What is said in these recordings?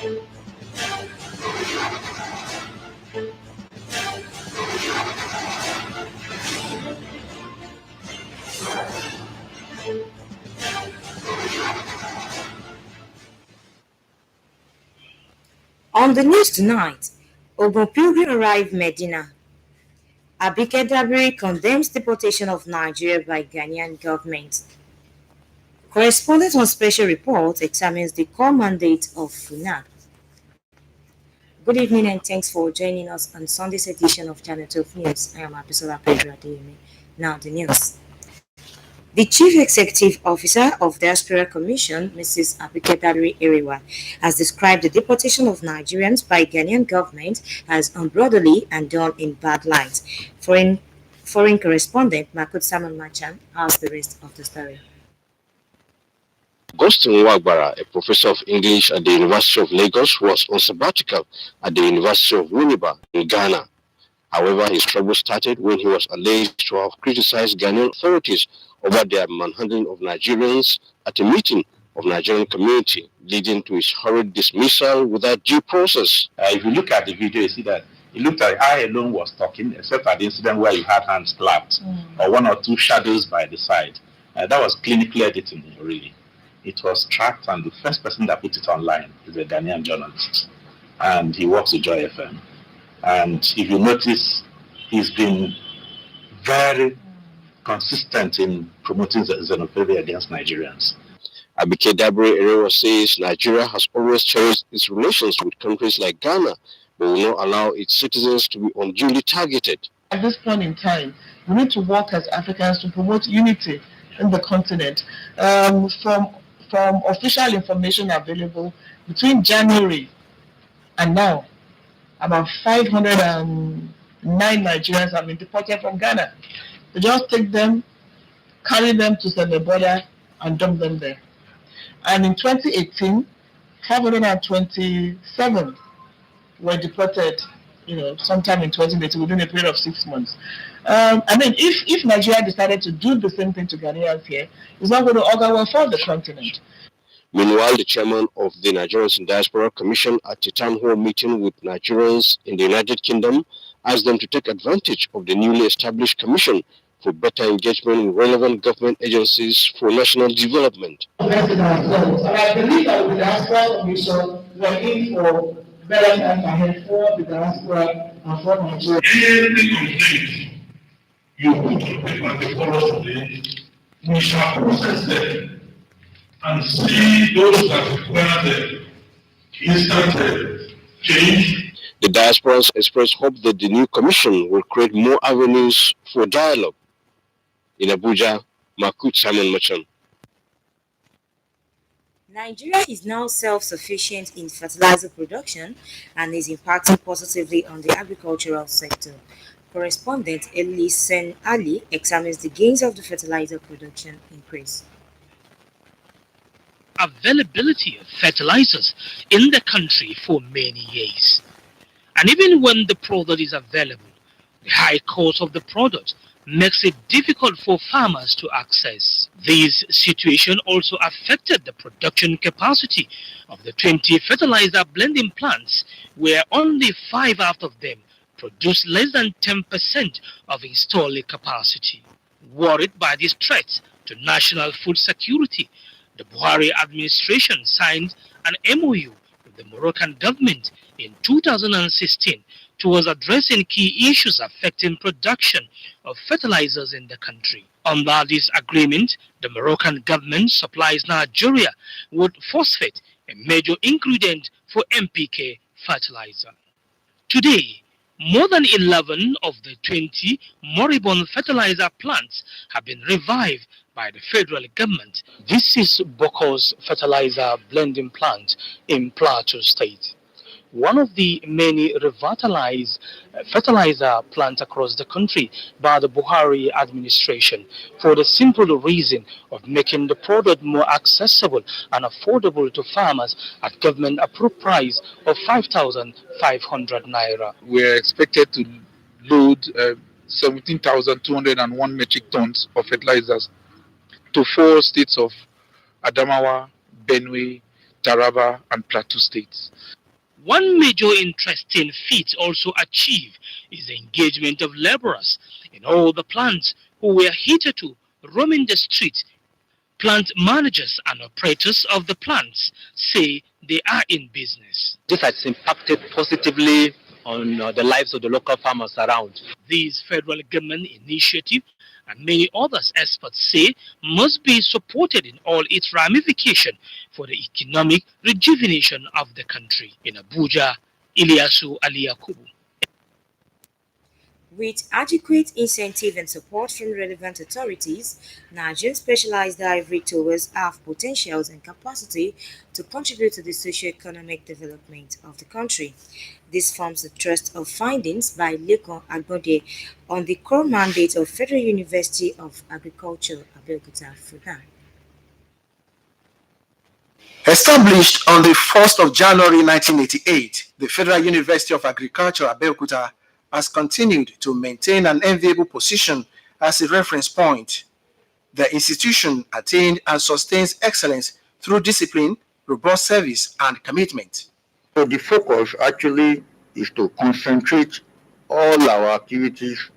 On the news tonight, Ogun Pilgrim arrived Medina. Abeokuta condemns deportation of Nigeria by Ghanaian government. Correspondent on special report examines the core mandate of FUNAC. Good evening and thanks for joining us on Sunday's edition of Channel 12 News. I am Abisola Pedro Adeyemi. Now the news. The Chief Executive Officer of the Diaspora Commission, Mrs. Abeokuta News, has described the deportation of Nigerians by Ghanaian government as unbrotherly and done in bad light. Foreign correspondent Makut Samuel Machan has the rest of the story. Augustine Wagbara, a professor of English at the University of Lagos, was on sabbatical at the University of Winneba in Ghana. However, his trouble started when he was alleged to have criticized Ghanaian authorities over their manhandling of Nigerians at a meeting of Nigerian community, leading to his hurried dismissal without due process. If you look at the video, you see that it looked like I alone was talking, except at the incident where you had hands clapped or one or two shadows by the side. That was clinical editing, really. It was tracked, and the first person that put it online is a Ghanaian journalist, and he works with Joy FM. And if you notice, he's been very consistent in promoting xenophobia against Nigerians. Abeokuta says Nigeria has always cherished its relations with countries like Ghana, but will not allow its citizens to be unduly targeted. At this point in time, we need to work as Africans to promote unity in the continent. From official information available, between January and now, about 509 Nigerians have been deported from Ghana. They just take them, carry them to the border, and dump them there. And in 2018, 527 were deported, sometime in 2018 within a period of 6 months. If Nigeria decided to do the same thing to Ghanaians here, it's not going to augur well for the continent. Meanwhile, the chairman of the Nigerians in Diaspora Commission at a town hall meeting with Nigerians in the United Kingdom asked them to take advantage of the newly established commission for better engagement with relevant government agencies for national development. And I believe that with the Diaspora Commission, we are in for better times ahead for the diaspora and for Nigeria. Anything you put on paper before us today, we shall process them and see those that require the instant change. The diasporans expressed hope that the new commission will create more avenues for dialogue. In Abuja, Makut Samuel Machan. Nigeria is now self-sufficient in fertilizer production and is impacting positively on the agricultural sector. Correspondent Elisen Ali examines the gains of the fertilizer production increase. Availability of fertilizers in the country for many years. And even when the product is available, the high cost of the product makes it difficult for farmers to access. This situation also affected the production capacity of the 20 fertilizer blending plants, where only 5 out of them produce less than 10% of installed capacity. Worried by these threats to national food security, the Buhari administration signed an MOU with the Moroccan government in 2016 towards addressing key issues affecting production of fertilizers in the country. Under this agreement, the Moroccan government supplies Nigeria with phosphate, a major ingredient for NPK fertilizer. Today, more than 11 of the 20 moribund fertilizer plants have been revived by the federal government. This is Boko's fertilizer blending plant in Plateau State, one of the many revitalized fertilizer plants across the country by the Buhari administration, for the simple reason of making the product more accessible and affordable to farmers at government-approved price of 5,500 naira. We're expected to load 17,201 metric tons of fertilizers to 4 states of Adamawa, Benue, Taraba, and Plateau states. One major interesting feat also achieved is the engagement of laborers in all the plants who were hitherto roaming the streets. Plant managers and operators of the plants say they are in business. This has impacted positively on the lives of the local farmers around. These federal government initiative and many others experts say must be supported in all its ramifications for the economic rejuvenation of the country. In Abuja, Ilyasu Ali Yakubu. With adequate incentive and support from relevant authorities, Nigerian specialized ivory towers have potentials and capacity to contribute to the socio-economic development of the country. This forms the thrust of findings by Lekon Agbode on the core mandate of Federal University of Agriculture, Abeokuta, Fudan. Established on the 1st of January 1988, the Federal University of Agriculture, Abeokuta, has continued to maintain an enviable position as a reference point. The institution attained and sustains excellence through discipline, robust service, and commitment. So the focus actually is to concentrate all our activities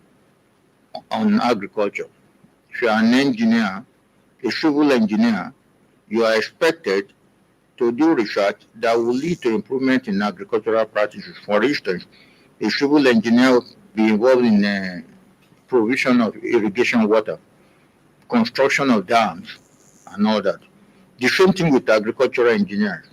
on agriculture. If you are an engineer, a civil engineer, you are expected to do research that will lead to improvement in agricultural practices. For instance, a civil engineer will be involved in provision of irrigation water, construction of dams, and all that. The same thing with agricultural engineers.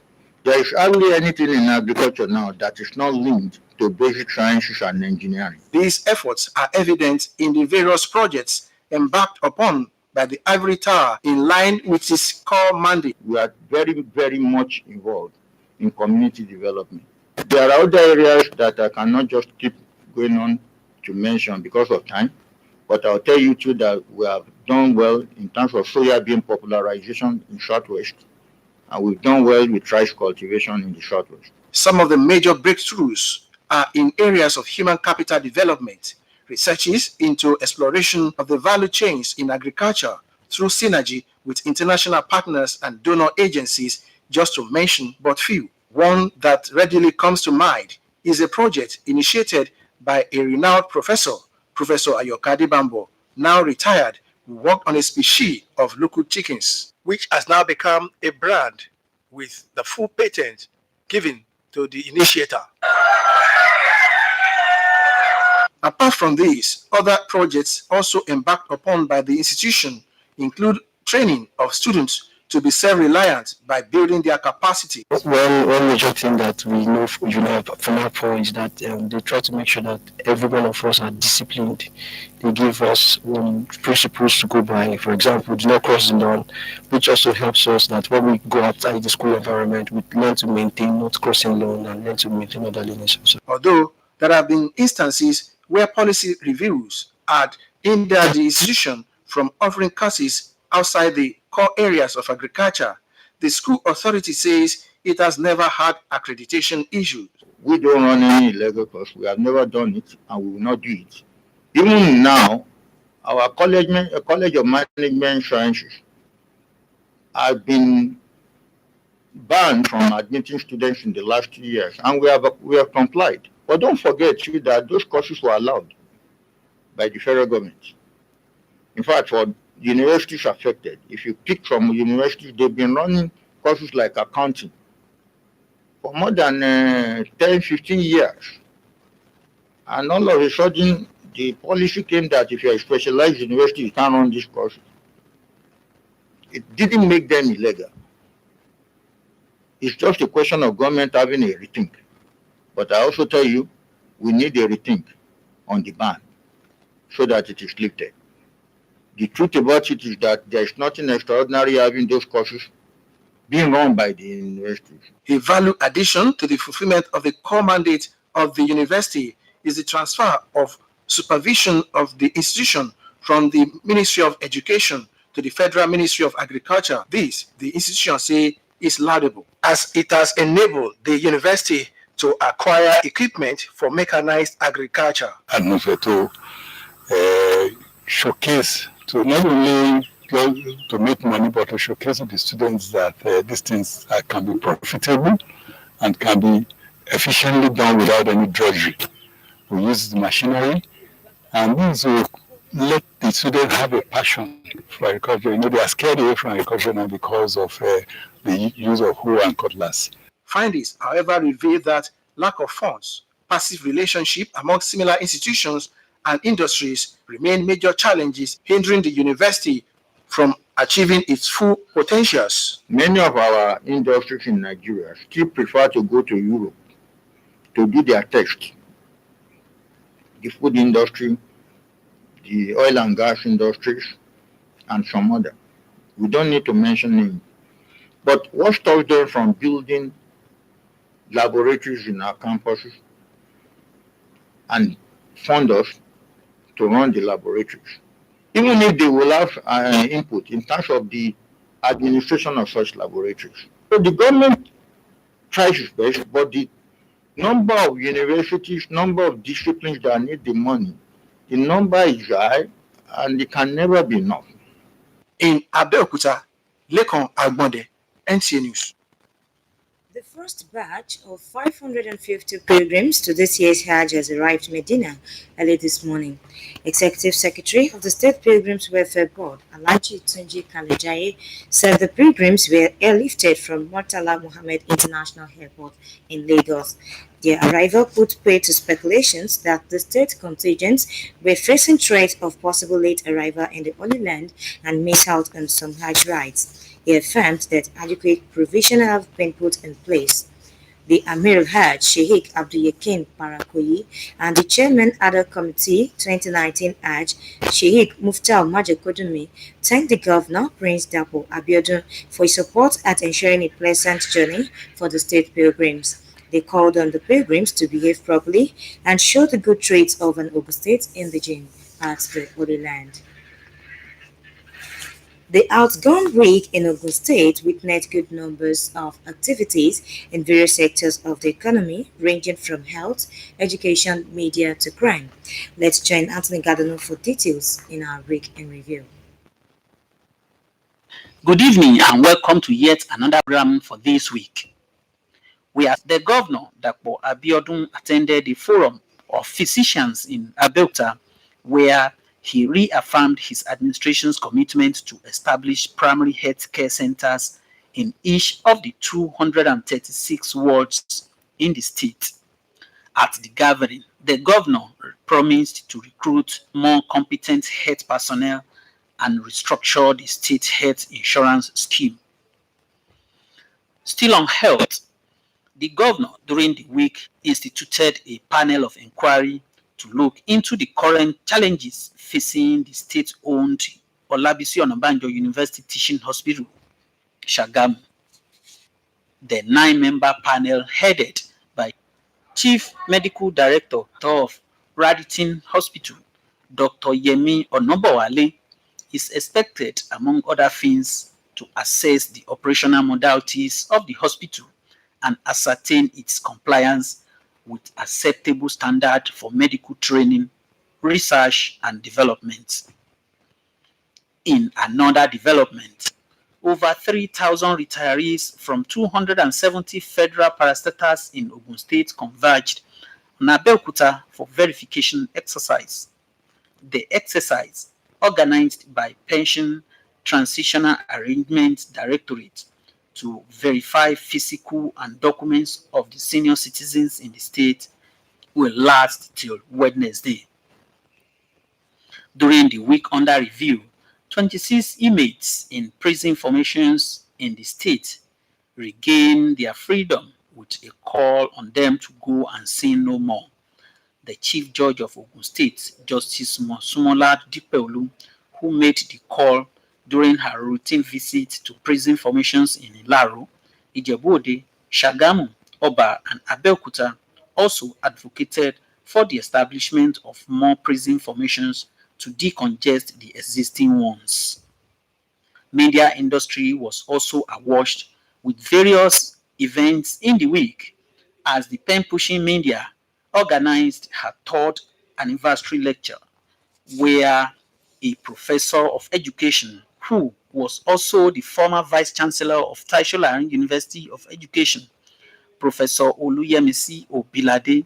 There is hardly anything in agriculture now that is not linked to basic sciences and engineering. These efforts are evident in the various projects embarked upon by the Ivory Tower in line with its core mandate. We are very, very much involved in community development. There are other areas that I cannot just keep going on to mention because of time, but I'll tell you too that we have done well in terms of soya bean popularization in Southwest, and we've done well with rice cultivation in the Southwest. Some of the major breakthroughs are in areas of human capital development, researches into exploration of the value chains in agriculture through synergy with international partners and donor agencies, just to mention but few. One that readily comes to mind is a project initiated by a renowned professor, Professor Ayoka Bambo, now retired, who worked on a species of local chickens, which has now become a brand with the full patent given to the initiator. Apart from these, other projects also embarked upon by the institution include training of students to be self-reliant by building their capacity. One major thing that we know from FUNAPO is that they try to make sure that every one of us are disciplined. They give us principles to go by. For example, do not cross the lawn, which also helps us that when we go outside the school environment, we learn to maintain not crossing lawn and learn to maintain orderliness also. Although there have been instances where policy reviews had hindered the institution from offering courses outside the core areas of agriculture, the school authority says it has never had accreditation issues. We don't run any illegal course. We have never done it, and we will not do it. Even now, our College of Management Sciences have been banned from admitting students in the last 2 years, and we have complied. But don't forget too that those courses were allowed by the federal government. In fact, for universities affected, if you pick from universities, they've been running courses like accounting for more than 10, 15 years. And all of a sudden, the policy came that if you're a specialized university, you can't run these courses. It didn't make them illegal. It's just a question of government having a rethink. But I also tell you, we need a rethink on the ban so that it is lifted. The truth about it is that there is nothing extraordinary having those courses being run by the universities. A value addition to the fulfillment of the core mandate of the university is the transfer of supervision of the institution from the Ministry of Education to the Federal Ministry of Agriculture. This, the institution say, is laudable, as it has enabled the university to acquire equipment for mechanized agriculture. And also to showcase to not only just to make money, but to showcase to the students that these things can be profitable and can be efficiently done without any drudgery. We use the machinery, and this will let the students have a passion for agriculture. You know, they are scared away from agriculture now because of the use of hoe and cutlass. Findings, however, reveal that lack of funds, passive relationship among similar institutions and industries remain major challenges hindering the university from achieving its full potentials. Many of our industries in Nigeria still prefer to go to Europe to do their test. The food industry, the oil and gas industries, and some other. We don't need to mention names. But what stops them from building laboratories in our campuses and fund us to run the laboratories? Even if they will have input in terms of the administration of such laboratories. So the government tries its best, but the number of universities, number of disciplines that need the money, the number is high and it can never be enough. In Abeokuta, Lekan Agbonde, NTA News. The first batch of 550 pilgrims to this year's Hajj has arrived Medina early this morning. Executive Secretary of the State Pilgrims Welfare Board, Alhaji Tunji Kalejaye, said the pilgrims were airlifted from Murtala Mohammed International Airport in Lagos. Their arrival put paid to speculations that the state contingents were facing threat of possible late arrival in the Holy Land and miss out on some Hajj rites. He affirmed that adequate provision have been put in place. The Amir Hajj, Sheikh Abdul Yakin Parakoyi, and the Chairman Adha Committee 2019 Hajj, Sheikh Muftal Majakodumi, thanked the Governor, Prince Dapo Abiodun, for his support at ensuring a pleasant journey for the state pilgrims. They called on the pilgrims to behave properly and show the good traits of an Ogun State indigene at the Holy Land. The outgone week in Ogun State witnessed good numbers of activities in various sectors of the economy, ranging from health, education, media to crime. Let's join Anthony Gardner for details in our week in review. Good evening and welcome to yet another program for this week. Where the Governor, Dapo Abiodun, attended the Forum of Physicians in Abeokuta, where he reaffirmed his administration's commitment to establish primary health care centers in each of the 236 wards in the state. At the gathering, the governor promised to recruit more competent health personnel and restructure the state health insurance scheme. Still on health, the governor during the week instituted a panel of inquiry to look into the current challenges facing the state-owned Olabisi Onabanjo University Teaching Hospital, Shagamu. The 9-member panel headed by Chief Medical Director of Raritan Hospital, Dr. Yemi Onobowale, is expected, among other things, to assess the operational modalities of the hospital and ascertain its compliance with acceptable standard for medical training, research, and development. In another development, over 3,000 retirees from 270 federal parastatals in Ogun State converged on Abeokuta for verification exercise. The exercise, organized by Pension Transitional Arrangements Directorate, to verify physical and documents of the senior citizens in the state, will last till Wednesday. During the week under review, 26 inmates in prison formations in the state regained their freedom with a call on them to go and sin no more. The Chief Judge of Ogun State, Justice Sumola Dipeolu, who made the call during her routine visit to prison formations in Ilaro, Ijebu-Ode, Shagamu, Oba, and Abeokuta, also advocated for the establishment of more prison formations to decongest the existing ones. Media industry was also awash with various events in the week as the pen-pushing media organized her 3rd anniversary lecture, where a professor of education who was also the former Vice Chancellor of Taisho University of Education, Professor Oluyemisi Obilade,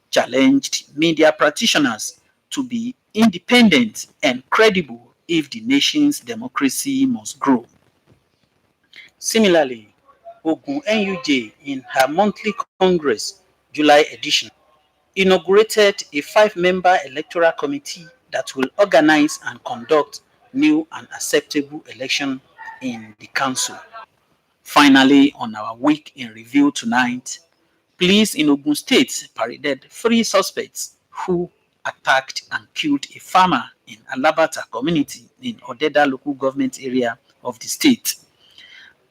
challenged media practitioners to be independent and credible if the nation's democracy must grow. Similarly, Ogun NUJ, in her monthly Congress July edition, inaugurated a 5-member electoral committee that will organize and conduct new and acceptable election in the council. Finally, on our week in review tonight, police in Ogun State paraded 3 suspects who attacked and killed a farmer in Alabata community in Odeda local government area of the state.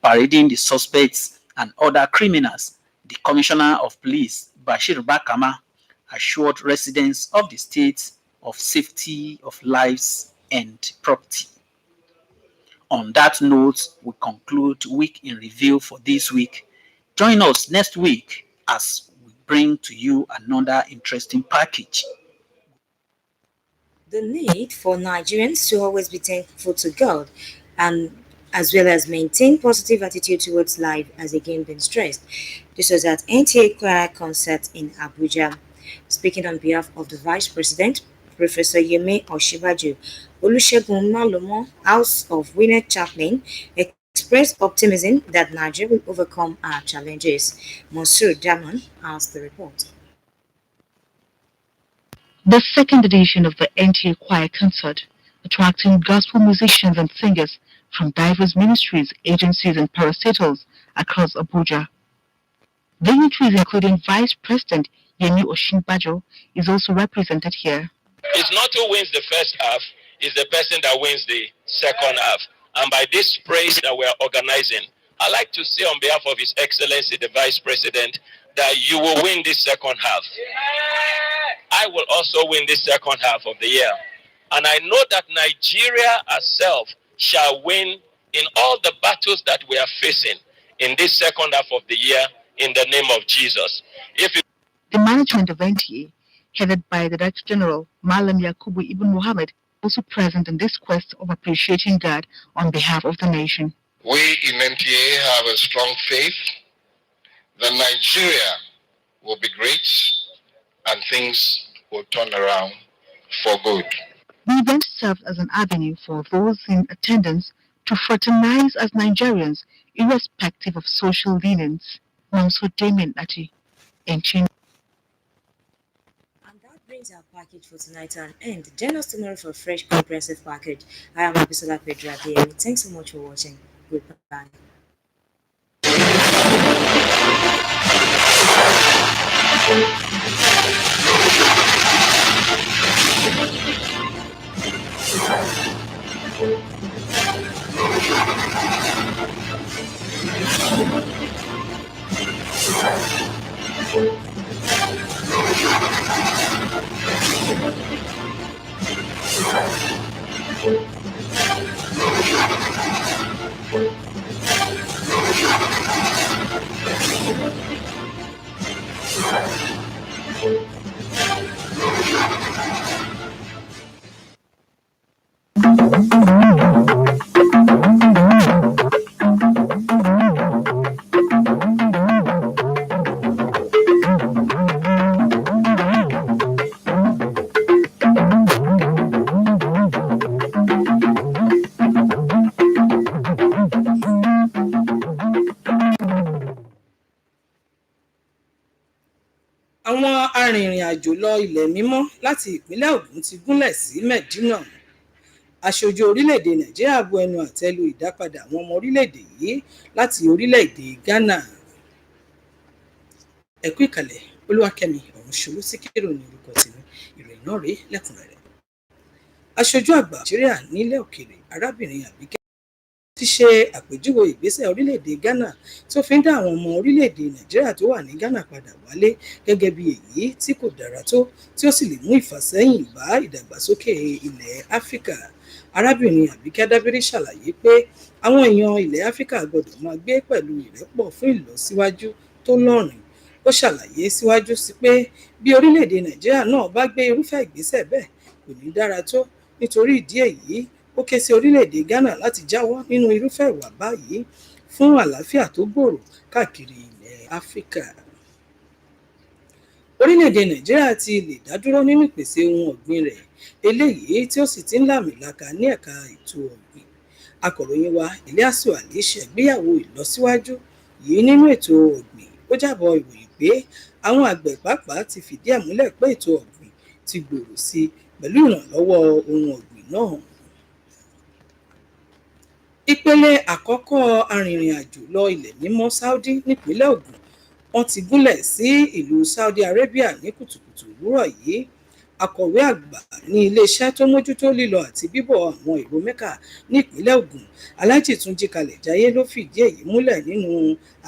Parading the suspects and other criminals, the Commissioner of Police, Bashir Bakama, assured residents of the state of safety of lives and property. On that note, we conclude Week in Review for this week. Join us next week as we bring to you another interesting package. The need for Nigerians to always be thankful to God and as well as maintain positive attitude towards life has again been stressed. This was at Nta Choir concert in Abuja. Speaking on behalf of the Vice President, Professor Yemi Oshibaju, Olusegun Malomo, House of Winner Chaplain, expressed optimism that Nigeria will overcome our challenges. Monsieur Damon has the report. The second edition of the Nta Choir concert, attracting gospel musicians and singers from diverse ministries, agencies, and parastatals across Abuja. Dignitaries including Vice President Yemi Osinbajo is also represented here. It's not who wins the first half, it's the person that wins the second half. And by this praise that we're organizing, I'd like to say on behalf of His Excellency, the Vice President, that you will win this second half. I will also win this second half of the year. And I know that Nigeria herself shall win in all the battles that we are facing in this second half of the year in the name of Jesus. The management of NTA, headed by the Director General Malam Yakubu Ibn Muhammad, also present in this quest of appreciating God on behalf of the nation. We in NTA have a strong faith that Nigeria will be great and things will turn around for good. The event served as an avenue for those in attendance to fraternize as Nigerians, irrespective of social leanings. Mansour Damien Ati, Enchin. And that brings our package for tonight to an end. Join us tomorrow for a fresh, comprehensive package. I am Abisola Pedro Adeyemi. Thanks so much for watching. Goodbye. Àwọn arìnrìn-àjò lọ ilẹ̀ mímọ́ láti ìpínlẹ̀ Ògùn ti gúnlẹ̀ sí Mẹ̀dínà. Aṣojú orílẹ̀-èdè Nàìjíríà bu ẹnu àtẹ́ lu ìdápadà àwọn ọmọ orílẹ̀-èdè yìí láti orílẹ̀-èdè Ghana. Ẹ kú ìkàlẹ̀, Olúwakẹ́mi Ọ̀rúnṣolú Síkírù ní orúkọ tèmi. Ìròyìn náà rèé lẹ́kùnrẹ́rẹ́. Aṣojú àgbà Nàìjíríà nílẹ̀ òkèèrè arábìnrin Àbíkẹ́ ti ṣe àpèjúwe ìgbésẹ̀ orílẹ̀-èdè Ghana tó fi ń dá àwọn ọmọ orílẹ̀-èdè Nàìjíríà tó wà ní Ghana padà wálé gẹ́gẹ́ bí èyí tí kò dára tó tí ó sì lè mú ìfàsẹ́yìn bá ìdàgbàsókè ilẹ̀ Áfíríkà. Arábìnrin Àbíkẹ́ Dábírí ṣàlàyé pé àwọn èèyàn ilẹ̀ Áfíríkà gbọdọ̀ máa gbé pẹ̀lú ìrẹ́pọ̀ fún ìlọsíwájú tó lọ́rìn. Ó ṣàlàyé síwájú sí pé bí orílẹ̀-èdè Nàìjíríà náà bá gbé irúfẹ́ ìgbésẹ̀ bẹ́ẹ̀ kò ní dára tó nítorí ìdí èyí ó ké sí orílẹ̀-èdè Ghana láti jáwọ́ nínú irúfẹ́ ìwà báyìí fún àlàáfíà tó gbòòrò káàkiri ilẹ̀ Áfíríkà. Orílẹ̀-èdè Nàìjíríà ti lè dádúró nínú ìpèsè ohun ọ̀gbìn rẹ̀ eléyìí tí ó sì ti ń làmìlaka ní ẹ̀ka ètò ọ̀gbìn. Akọ̀ròyìn wa Ilyasu Ali ṣàgbéyẹ̀wò ìlọsíwájú yìí nínú ètò ọ̀gbìn. Ó jábọ̀ ìròyìn pé àwọn àgbẹ̀ pàápàá ti fìdí ẹ̀ múlẹ̀ pé ètò ọ̀gbìn ti gbòòrò sí i pẹ̀lú ìrànlọ́wọ́ ohun ọ̀gbìn náà. Ìpele àkọ́kọ́ arìnrìn-àjò lọ ilẹ̀ mímọ́ Saudi nípínlẹ̀ Ògùn wọ́n ti gúnlẹ̀ sí ìlú Saudi Arabia ní kùtùkùtù òwúrọ̀ yìí. Akọ̀wé àgbà ní iléeṣẹ́ tó mójútó lílọ àti bíbọ̀ àwọn èrò Mẹ́kà nípínlẹ̀ Ògùn, Alhaji Túnjí Kalẹ̀jáyé ló fìdí èyí múlẹ̀ nínú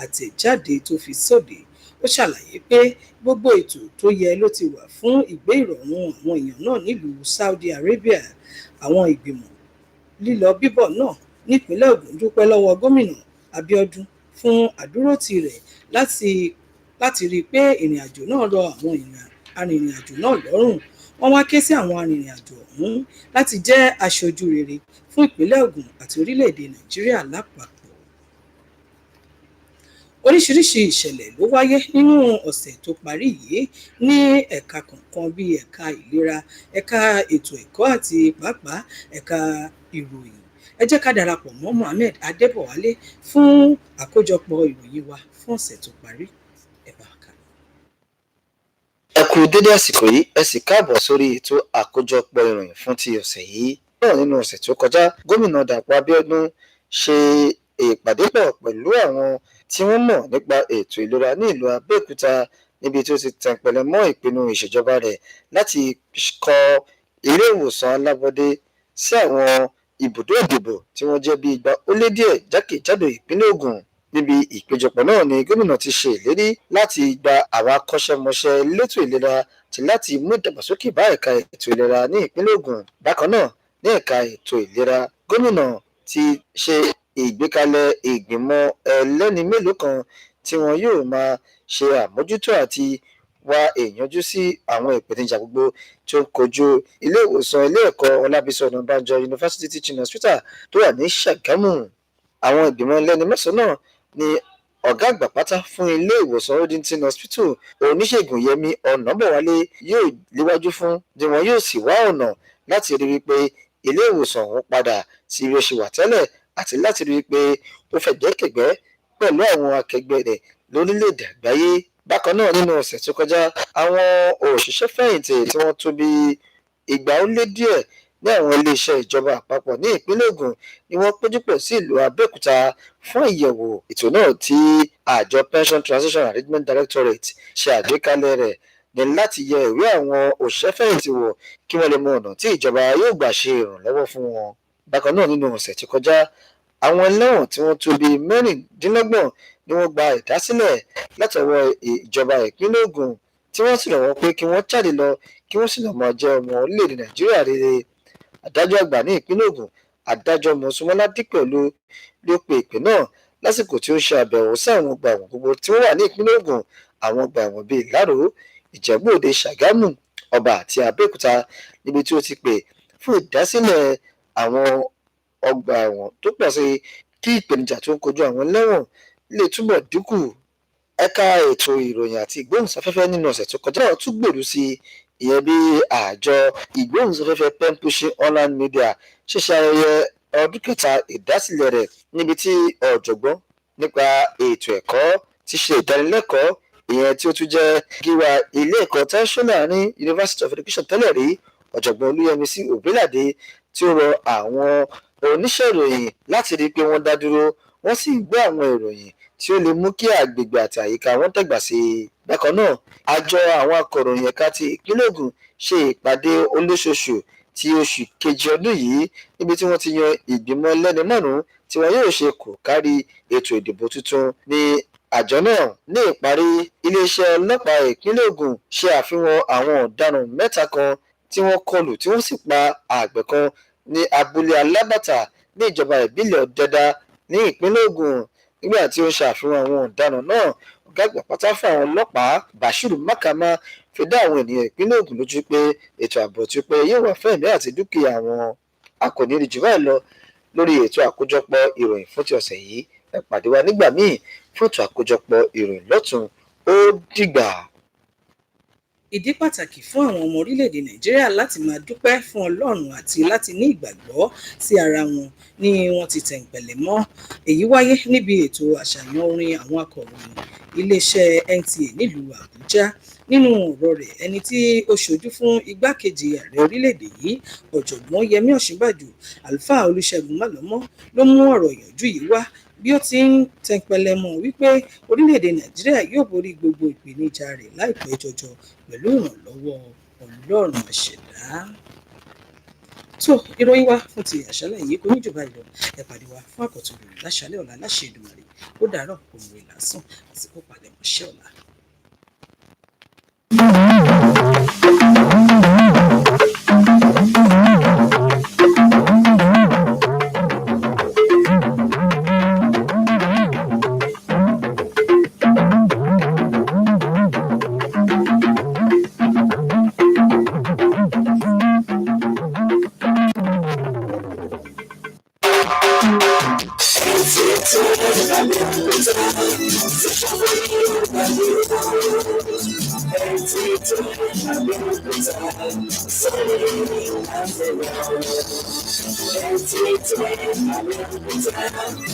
àtẹ̀jáde tó fi sóde. Ó ṣàlàyé pé gbogbo ètò tó yẹ ló ti wà fún ìgbé ìrọ̀rùn àwọn èèyàn náà nílùú Saudi Arabia. Àwọn ìgbìmọ̀ lílọ bíbọ̀ náà nípínlẹ̀ Ògùn dúpẹ́ lọ́wọ́ gómìnà Abíọ́dún fún àdúrótì rẹ̀ láti rí i pé ìrìn àjò náà rọ àwọn arìnrìn-àjò náà lọ́rùn. Wọ́n wá ké sí àwọn arìnrìn-àjò ọ̀hún láti jẹ́ aṣojú rere fún ìpínlẹ̀ Ògùn àti orílẹ̀-èdè Nàìjíríà lápapọ̀. Oríṣiríṣi ìṣẹ̀lẹ̀ ló wáyé nínú ọ̀sẹ̀ tó parí yìí ní ẹ̀ka kọ̀ọ̀kan bíi ẹ̀ka ìlera, ẹ̀ka ètò ẹ̀kọ́ àti pàápàá ẹ̀ka ìròyìn. Ẹ jẹ́ ká darapọ̀ mọ́ Mohammed Adébọ̀wálé fún àkójọpọ̀ ìròyìn wa fún ọ̀sẹ̀ tó parí. Ẹ kú dédé àsìkò yìí, ẹ sì káàbọ̀ sórí ètò àkójọpọ̀ ìròyìn fún ti ọ̀sẹ̀ yìí. Náà nínú ọ̀sẹ̀ tó kọjá, gómìnà Dàpọ̀ Abíọ́dún ṣe ìpàdé pọ̀ pẹ̀lú àwọn tí wọ́n mọ̀ nípa ètò ìlera ní ìlú Abẹ́òkúta níbi tí ó ti tẹ̀pẹ̀lẹ̀ mọ́ ìpinnu ìṣèjọba rẹ̀ láti kọ́ ilé ìwòsàn alábọ́dé sí àwọn ibùdó ìdìbò tí wọ́n jẹ́ bí 200 ó lé díẹ̀ jákèjádò ìpínlẹ̀ Ògùn. Níbi ìpéjọpọ̀ náà ni gómìnà ti ṣe ìlérí láti gba àwọn akọ́ṣẹ́mọṣẹ́ elétò ìlera àti láti mú ìdàgbàsókè bá ẹ̀ka ètò ìlera ní ìpínlẹ̀ Ògùn. Bákan náà, ní ẹ̀ka ètò ìlera, gómìnà ti ṣe ìgbékalẹ̀ ìgbìmọ̀ ẹlẹ́ni mélòó kan tí wọn yóò máa ṣe àmójútó àti wá ìyanjú sí àwọn ìpèníjà gbogbo tí ó ń kojú ilé ìwòsàn ilé ẹ̀kọ́ Ọlábísí Ọ̀nàbànjọ University Teaching Hospital tó wà ní Ṣàgámù. Àwọn ìgbìmọ̀ ẹlẹ́ni mẹ́sàn-án náà ni ọ̀gá àgbà pátá fún ilé ìwòsàn Oldington Hospital, oníṣègùn Yẹmí Ọ̀nàbọ̀wálé yóò léwájú fún, tí wọn yóò sì wá ọ̀nà láti rí wípé ilé ìwòsàn ọ̀hún padà sí bí ó ṣe wà tẹ́lẹ̀ àti láti rí wípé ó fẹ̀gbẹ́kẹ̀gbẹ́ pẹ̀lú àwọn akẹgbẹ́ rẹ̀ lórílẹ̀-èdè àgbáyé. Bákan náà, nínú ọ̀sẹ̀ tó kọjá, àwọn òṣìṣẹ́ fẹ̀yìntì tí wọ́n tó bí 200 ó lé díẹ̀ ní àwọn iléeṣẹ́ ìjọba àpapọ̀ ní ìpínlẹ̀ Ògùn ni wọ́n péjúpọ̀ sí ìlú Abẹ́òkúta fún ìyẹ̀wò. Ètò náà tí àjọ Pension Transition Arrangement Directorate ṣe àgbékalẹ̀ rẹ̀ ní láti yẹ ìwé àwọn òṣìṣẹ́ fẹ̀yìntì wò kí wọ́n lè mọ ọ̀nà tí ìjọba yóò gbà ṣe ìrànlọ́wọ́ fún wọn. Bákan náà, nínú ọ̀sẹ̀ tó kọjá, àwọn ẹlẹ́wọ̀n tí wọ́n tó bí 26 ni wọ́n gba ìdásílẹ̀ látọwọ́ ìjọba ìpínlẹ̀ Ògùn tí wọ́n sì rọ̀ wọ́n pé kí wọ́n jáde lọ kí wọ́n sì lọ máa jẹ́ ọmọ orílẹ̀-èdè Nàìjíríà rere. Adájọ́ àgbà ní ìpínlẹ̀ Ògùn, Adájọ́ Mọ́súnmọ́lá Dípẹ̀lú ló pe ìpè náà lásìkò tí ó ń ṣe àbẹ̀wò sí àwọn ọgbà ẹ̀wọ̀n gbogbo tí wọ́n wà ní ìpínlẹ̀ Ògùn. Àwọn ọgbà ẹ̀wọ̀n bíi Ìláró, Ìjẹ̀bú Òde, Ṣàgámù, Ọba àti Abẹ́òkúta, níbi tí ó ti pè fún ìdásílẹ̀ àwọn ọgbà ẹ̀wọ̀n tó pọ̀ sí kí ìpèníjà tó ń kojú àwọn ẹlẹ́wọ̀n lè túbọ̀ dínkù. Ẹ̀ka ètò ìròyìn àti ìgbóhùnsáfẹ́fẹ́ nínú ọ̀sẹ̀ tó kọjá náà tún gbèrú sí ìyẹn bí àjọ ìgbóhùnsáfẹ́fẹ́ Pen Pushing Online Media ṣe ṣe ayẹyẹ ọdún kẹta ìdásílẹ̀ rẹ̀, níbi tí ọ̀jọ̀gbọ́n nípa ètò ẹ̀kọ́ ti ṣe ìdánilẹ́kọ̀ọ́ ìyẹn tí ó tún jẹ́ gíwá ilé ẹ̀kọ́ tẹ́ṣọ́nà ní University of Education tẹ́lẹ̀ rí, ọ̀jọ̀gbọ́n Olúyẹmísí Òbíládé, tí ó rọ àwọn oníṣẹ́ ìròyìn láti rí i pé wọ́n dá dúró wọ́n sì gbé àwọn ìròyìn tí ó lè mú kí àgbègbè àti àyíká wọn dàgbà sí i. Bákan náà, àjọ àwọn akọ̀ròyìn ẹ̀ka ti ìpínlẹ̀ Ògùn ṣe ìpàdé olóṣooṣù ti oṣù kejì ọdún yìí, níbi tí wọ́n ti yan ìgbìmọ̀ ẹlẹ́ni 5 tí wọn yóò ṣe kò kárí ètò ìdìbò tuntun ní àjọ náà. Ní ìparí, iléeṣẹ́ ọlọ́pàá ìpínlẹ̀ Ògùn ṣe àfihàn àwọn ọ̀daràn 3 kan tí wọ́n kọlù tí wọ́n sì pa àgbẹ̀ kan ní abúlé Alábàtà ní ìjọba ìbílẹ̀ Ọ̀dẹ́dá ní ìpínlẹ̀ Ògùn. Nígbà tí ó ń ṣàfihàn àwọn ọ̀daràn náà, ọ̀gá àgbà pátá fún àwọn ọlọ́pàá Bashiru Makama fi dá àwọn ènìyàn ìpínlẹ̀ Ògùn lójú pé ètò ààbò tí ó pé yóò wà fún ẹ̀mí àti dúkìá wọn. a kò ní rí jù báyìí lọ lórí ètò àkójọpọ̀ ìròyìn fún ti ọ̀sẹ̀ yìí. Ẹ pàdé wa nígbà míì fún ètò àkójọpọ̀ ìròyìn lọ́tùn. Ó dìgbà. Ìdí pàtàkì fún àwọn ọmọ orílẹ̀-èdè Nàìjíríà láti máa dúpẹ́ fún Ọlọ́run àti láti ní ìgbàgbọ́ sí ara wọn ni wọ́n ti tẹ̀ǹpẹ̀lẹ̀ mọ́. Èyí wáyé níbi ètò àṣàyàn orin àwọn akọ̀ròyìn iléeṣẹ́ NTA nílùú Àbújá. Nínú ọ̀rọ̀ rẹ̀, ẹni tí ó ṣojú fún igbákejì ààrẹ orílẹ̀-èdè yìí, ọ̀jọ̀gbọ́n Yẹmí Ọ̀ṣínbàjò, àlùfáà Olúṣẹ́gun Málọ́mọ́ ló mú ọ̀rọ̀ ìyànjú yìí wá bí ó ti ń tẹnpẹlẹ mọ́ wípé orílẹ̀-èdè Nàìjíríà yóò borí gbogbo ìpèníjà rẹ̀ láìpẹ́ jọjọ pẹ̀lú ìrànlọ́wọ́ Ọlọ́run àṣẹ̀dá. tó ìròyìn wa fún ti àṣálẹ́ yìí kò ní jù báyìí lọ. Ẹ pàdé wa fún àkọ́tún ìròyìn láṣálẹ́ ọ̀la láṣẹ Èdùmàrè. Ó dàárọ̀ òmùwẹ̀ lásán àsìkò palẹ̀mọ́ṣẹ́ ọ̀la. Nta Abeokuta